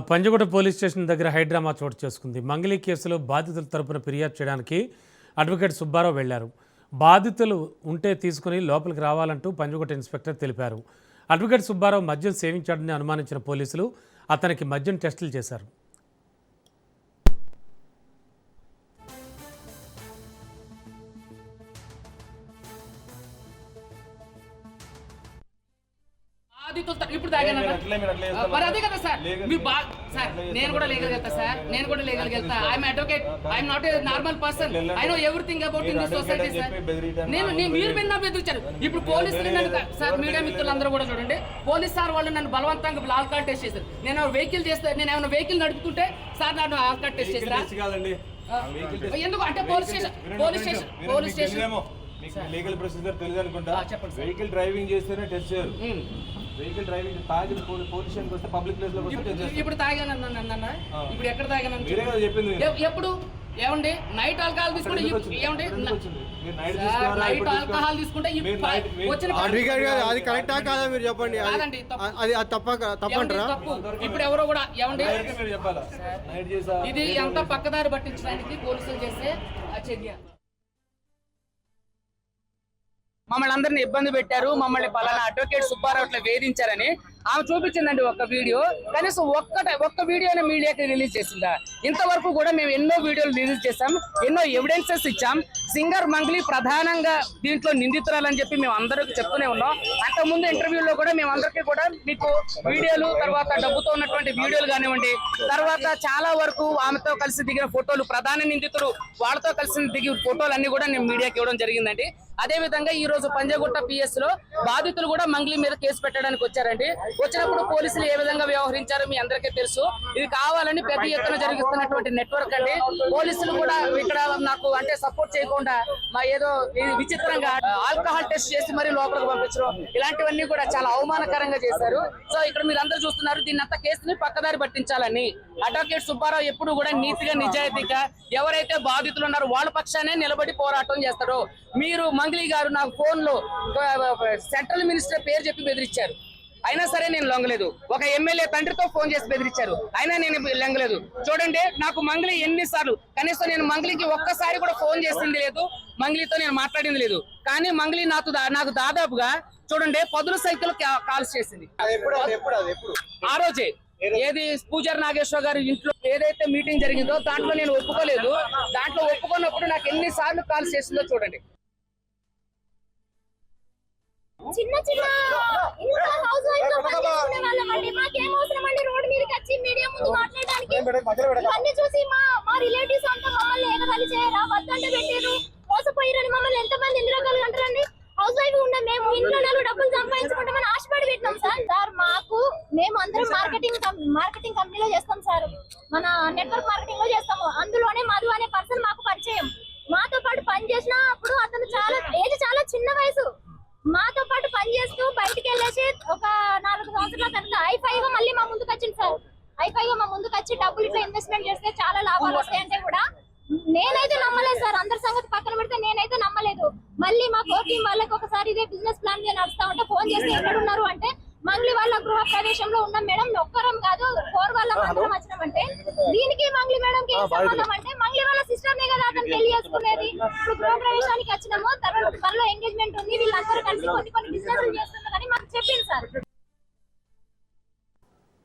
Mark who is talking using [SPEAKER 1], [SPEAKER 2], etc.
[SPEAKER 1] Panjagutta police station దగ్గర high drama చోటు చేసుకుంది. మంగళి కేసులో బాధితుల తరపున ఫిర్యాదు చేయడానికి అడ్వకేట్ సుబ్బారావు వెళ్లారు. బాధితులు ఉంటే తీసుకుని లోపలికి రావాలంటూ పంజగుట్ట ఇన్స్పెక్టర్ తెలిపారు. అడ్వకేట్ సుబ్బారావు మద్యం సేవించాడని అనుమానించిన పోలీసులు అతనికి మద్యం టెస్టులు చేశారు.
[SPEAKER 2] ఇప్పుడు మరి అదే కదా సార్, మీ సార్ నేను కూడా లీగల్ వెళ్తా సార్, నేను కూడా లీగల్ వెళ్తా. I'm advocate, I'm not a normal person. I know everything about in this society sir. మీరు విన్నా బెదిరించారు. ఇప్పుడు పోలీసులు నన్ను సార్, మీడియా మిత్రులందరూ కూడా చూడండి, పోలీస్ సార్ వాళ్ళు నన్ను బలవంతంగా ఆల్కహాల్ టెస్ట్ చేశారు. నేను వెహికల్ చేస్తే, నేను ఏమైనా వెహికల్ నడుపుతుంటే సార్ నన్ను ఆల్కహాల్ టెస్ట్ చేశారా? ఎందుకు అంటే పోలీస్ స్టేషన్
[SPEAKER 3] లీగల్ ప్రొసీజర్ తెలియదు అనుకుంటా. వెహికల్ డ్రైవింగ్ చేస్తేనే టెస్ట్ చేయరు. వెహికల్ డ్రైవింగ్ తాగి పొల్యూషన్ వస్తే పబ్లిక్ ప్లేస్ లో
[SPEAKER 2] ఇప్పుడు తాగానన్నా, ఇప్పుడు ఎక్కడ తాగానని
[SPEAKER 3] మీరే కదా చెప్పింది.
[SPEAKER 2] ఎప్పుడు ఏమండి నైట్ ఆల్కహాల్ తీసుకుంటే ఏమండి నైట్ ఆల్కహాల్ తీసుకుంటే
[SPEAKER 4] అది కరెక్టా కాదా మీరు చెప్పండి. అది తప్పంటారా?
[SPEAKER 2] ఇప్పుడు ఎవరో కూడా ఏమండి ఇది ఎంత పక్కదారి పట్టించడానికి పోలీసులు చేసే చర్య. మమ్మల్ని అందరిని ఇబ్బంది పెట్టారు, మమ్మల్ని పలానా అడ్వకేట్ సుబ్బారావు అట్లా వేధించారని ఆమె చూపించిందండి ఒక వీడియో. కనీసం ఒక్క వీడియోని మీడియాకి రిలీజ్ చేసిందా? ఇంతవరకు కూడా మేము ఎన్నో వీడియోలు రిలీజ్ చేసాం, ఎన్నో ఎవిడెన్సెస్ ఇచ్చాం. సింగర్ మంగ్లీ ప్రధానంగా దీంట్లో నిందితురాలని చెప్పి మేము అందరికి చెప్తూనే ఉన్నాం. అంతకుముందు ఇంటర్వ్యూలో కూడా మేము అందరికీ కూడా మీకు వీడియోలు, తర్వాత డబ్బుతో ఉన్నటువంటి వీడియోలు కానివ్వండి, తర్వాత చాలా వరకు ఆమెతో కలిసి దిగిన ఫోటోలు, ప్రధాన నిందితులు వాళ్ళతో కలిసి దిగిన ఫోటోలు అన్ని కూడా నేను మీడియాకి ఇవ్వడం జరిగిందండి. అదే విధంగా ఈ రోజు పంజగుట్ట పిఎస్ లో బాధితులు కూడా మంగ్లీ మీద కేసు పెట్టడానికి వచ్చారండి. వచ్చినప్పుడు పోలీసులు ఏ విధంగా వ్యవహరించారో మీ అందరికీ తెలుసు. ఇది కావాలని పెద్ద ఎత్తున జరుగుతున్నటువంటి నెట్వర్క్ అండి. పోలీసులు కూడా ఇక్కడ నాకు అంటే సపోర్ట్ చేయకుండా మా ఏదో విచిత్రంగా ఆల్కహాల్ టెస్ట్ చేసి మరి లోపలికి పంపించడం, ఇలాంటివన్నీ కూడా చాలా అవమానకరంగా చేశారు. సో ఇక్కడ మీరు అందరూ చూస్తున్నారు, దీన్ని అంత కేసుని పక్కదారి పట్టించాలని అడ్వకేట్ సుబ్బారావు ఎప్పుడు కూడా నీతిగా నిజాయితీగా ఎవరైతే బాధితులు ఉన్నారో వాళ్ళ పక్షానే నిలబడి పోరాటం చేస్తారో. మీరు మంగ్లీ గారు నాకు ఫోన్ లో సెంట్రల్ మినిస్టర్ పేరు చెప్పి బెదిరించారు, అయినా సరే నేను లొంగలేదు. ఒక ఎమ్మెల్యే తండ్రితో ఫోన్ చేసి బెదిరించారు, అయినా నేను లొంగలేదు. చూడండి నాకు మంగ్లీ ఎన్నిసార్లు, కనీసం నేను మంగ్లీకి ఒక్కసారి కూడా ఫోన్ చేసింది లేదు, మంగ్లీతో నేను మాట్లాడింది లేదు. కానీ మంగ్లీ నాకు దాదాపుగా చూడండి 10 సైకిల్ కాల్స్ చేసింది. ఆ రోజే ఏది పూజారి నాగేశ్వర గారి ఇంట్లో ఏదైతే మీటింగ్ జరిగిందో దాంట్లో నేను ఒప్పుకోలేదు. దాంట్లో ఒప్పుకున్నప్పుడు నాకు ఎన్నిసార్లు కాల్స్ చేసిందో చూడండి.
[SPEAKER 5] చిన్న చిన్న హౌస్ వైఫ్ గా పనిచేసుకునే వాళ్ళమండి. మాకేం అవసరం అండి రోడ్ మీదకి వచ్చి మీడియా ముందు మాట్లాడడానికి? ఇవన్నీ చూసి మా రిలేటివ్స్ అంతా మమ్మల్ని ఎగతాళి చేయరా, వద్దంటే పెట్టారు, మోసపోయారని మమ్మల్ని ఎంతమంది ఎన్ని రకాలుగా అంటారండి. హౌస్ వైఫ్ ఉన్న మేము ఇంట్లో డబ్బులు సంపాదించుకుంటామని ఆశపడి పెట్టినాం సార్. మేము అందరం మార్కెటింగ్ కంపెనీలో చేస్తాం సార్, మన నెట్వర్క్ మార్కెటింగ్ లో చేస్తాము. అందులోనే మధు అనే పర్సన్ మాకు పరిచయం. మాతో పాటు పని చేసిన అప్పుడు అతను చాలా చిన్న వయసు, మాతో పాటు పని చేస్తూ బయటికి వెళ్ళేసి ఒక 4 సంవత్సరాల తర్వాత ఐఫైగా మళ్ళీ మా ముందుకు వచ్చింది సార్. ఐఫైగా మా ముందుకు వచ్చి డబ్బులు ఇట్లా ఇన్వెస్ట్మెంట్ చేస్తే చాలా లాభాలు వస్తాయంటే కూడా నేనైతే నమ్మలేదు సార్. అందరి సంగతి పక్కన పెడితే నేనైతే నమ్మలేదు. మళ్ళీ మా కో టీం వాళ్ళకి ఒకసారి ఇదే బిజినెస్ ప్లాన్ నడుస్తా ఉంటే ఫోన్ చేస్తే ఎక్కడ ఉన్నారు అంటే మంగ్లీ వాళ్ళ గృహ ప్రవేశంలో ఉన్నాం మేడం, ఒక్కరం కాదు 4 వాళ్ళ మాత్రం వచ్చినామంటే దీనికి మంగ్లీ మేడం కి సంబంధం అంటే మంగ్లీ వాళ్ళ సిస్టర్ నే కదా అతను పెళ్లి చేసుకునేది. ఇప్పుడు గృహ ప్రవేశానికి వచ్చినాము, త్వరలో ఎంగేజ్మెంట్ ఉంది, వీళ్ళందరూ కలిసి కొన్ని బిజినెస్ చేస్తున్నారు అని మాకు చెప్పింది సార్.